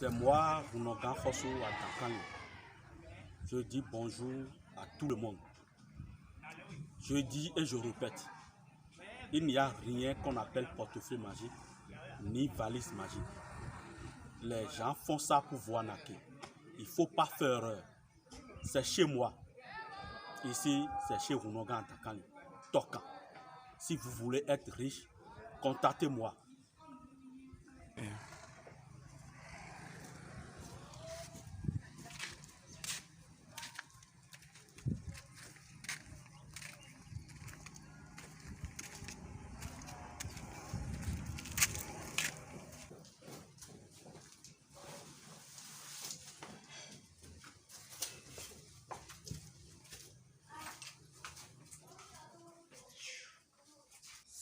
C'est moi, Runogan Khosso à Dakar. Je dis bonjour à tout le monde. Je dis et je répète, il n'y a rien qu'on appelle portefeuille magique, ni valise magique. Les gens font ça pour voir Naké. Il ne faut pas faire erreur. C'est chez moi. Ici, c'est chez Runogan à Dakar. Tokan. Si vous voulez être riche, contactez-moi.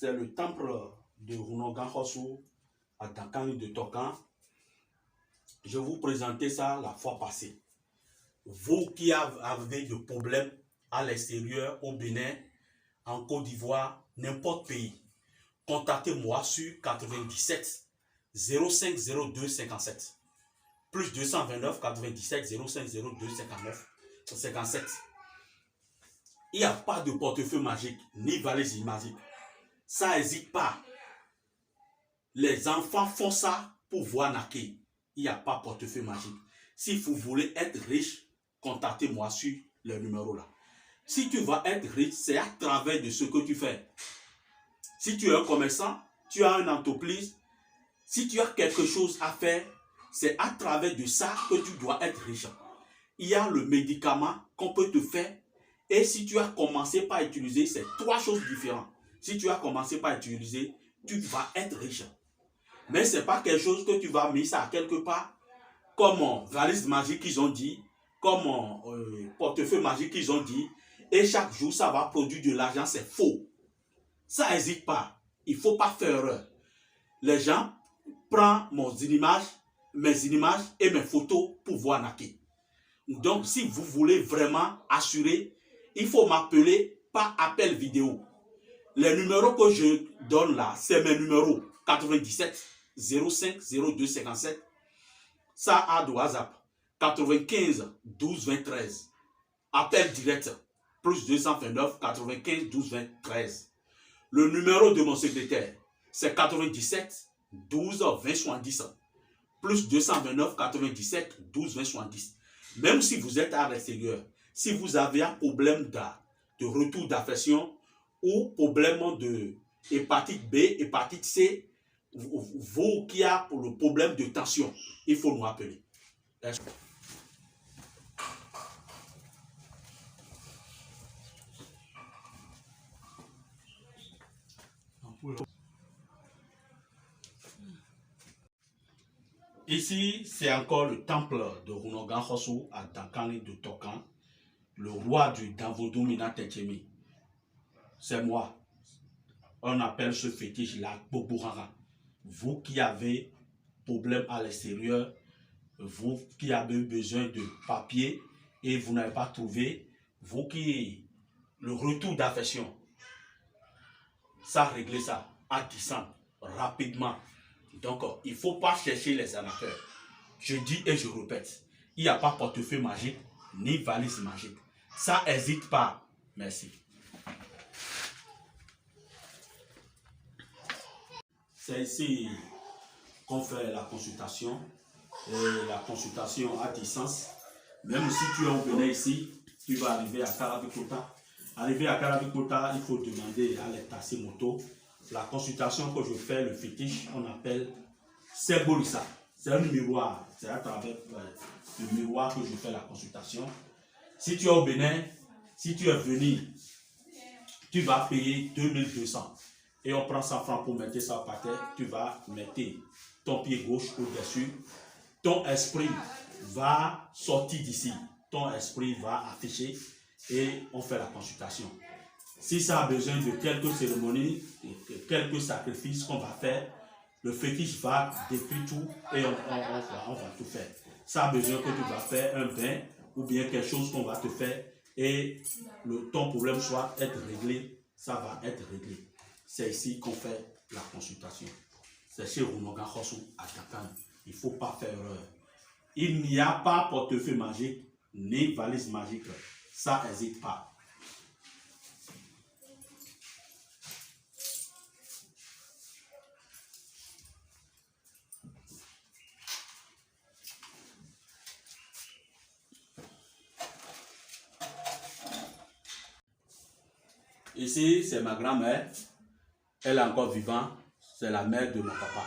C'est le temple de Runogan Khosso à Dakar de Tokan. Je vous présentais ça la fois passée. Vous qui avez des problèmes à l'extérieur, au Bénin, en Côte d'Ivoire, n'importe pays, contactez-moi sur 97 05 02 57 plus 229 97 05 02 59 57. Il n'y a pas de portefeuille magique ni valise magique. Ça n'hésite pas. Les enfants font ça pour voir Naké. Il n'y a pas de portefeuille magique. Si vous voulez être riche, contactez-moi sur le numéro là. Si tu vas être riche, c'est à travers de ce que tu fais. Si tu es un commerçant, tu as une entreprise, si tu as quelque chose à faire, c'est à travers de ça que tu dois être riche. Il y a le médicament qu'on peut te faire. Et si tu as commencé par utiliser, c'est trois choses différentes. Si tu as commencé par utiliser, tu vas être riche. Mais ce n'est pas quelque chose que tu vas mettre ça quelque part, comme valise magique qu'ils ont dit, comme portefeuille magique qu'ils ont dit, et chaque jour ça va produire de l'argent, c'est faux. Ça n'hésite pas. Il ne faut pas faire erreur. Les gens prennent mes images et mes photos pour voir Naké. Donc, si vous voulez vraiment assurer, il faut m'appeler par appel vidéo. Les numéros que je donne là, c'est mes numéros 97 05 02 57. Ça a de WhatsApp 95 12 20 13. Appel direct plus 229 95 12 20 13. Le numéro de mon secrétaire, c'est 97 12 20 70 plus 229 97 12 20 70. Même si vous êtes à l'extérieur, si vous avez un problème de retour d'affection ou problème de hépatite B, hépatite C, vous qui avez le problème de tension, il faut nous appeler. Ici, c'est encore le temple de Runogan Khosso à Dakar de Tokan, le roi du Danvodou Mina Tetchemi. C'est moi. On appelle ce fétiche-là Bobourara. Vous qui avez problème à l'extérieur, vous qui avez besoin de papier et vous n'avez pas trouvé, vous qui le retour d'affection, ça règle ça à distance, rapidement. Donc, il ne faut pas chercher les arnaqueurs. Je dis et je répète, il n'y a pas portefeuille magique ni valise magique. Ça n'hésite pas. Merci. C'est ici qu'on fait la consultation. Et la consultation à distance. Même si tu es au Bénin ici, tu vas arriver à Karabikota. Arrivé à Karabikota, il faut demander à les taxis moto. La consultation que je fais, le fétiche, on appelle Sebolissa. C'est un miroir. C'est à travers le miroir que je fais la consultation. Si tu es au Bénin, si tu es venu, tu vas payer 2200. Et on prend 100 francs pour mettre ça par terre. Tu vas mettre ton pied gauche au-dessus. Ton esprit va sortir d'ici. Ton esprit va afficher et on fait la consultation. Si ça a besoin de quelques cérémonies, quelques sacrifices qu'on va faire, le fétiche va décrire tout et on va tout faire. Ça a besoin que tu vas faire un bain ou bien quelque chose qu'on va te faire et ton problème soit être réglé, ça va être réglé. C'est ici qu'on fait la consultation. C'est chez Runogan Khosso à Dakar. Il ne faut pas faire erreur. Il n'y a pas portefeuille magique ni valise magique. Ça n'hésite pas. Ici, c'est ma grand-mère. Elle est encore vivante. C'est la mère de mon papa.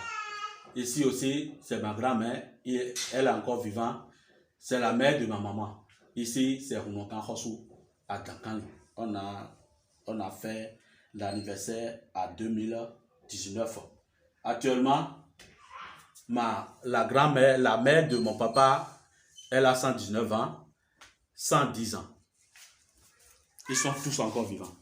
Ici aussi, c'est ma grand-mère. Elle est encore vivante. C'est la mère de ma maman. Ici, c'est Runokan Khossou à Dankani. On a fait l'anniversaire à 2019. Actuellement, la grand-mère, la mère de mon papa, elle a 119 ans, 110 ans. Ils sont tous encore vivants.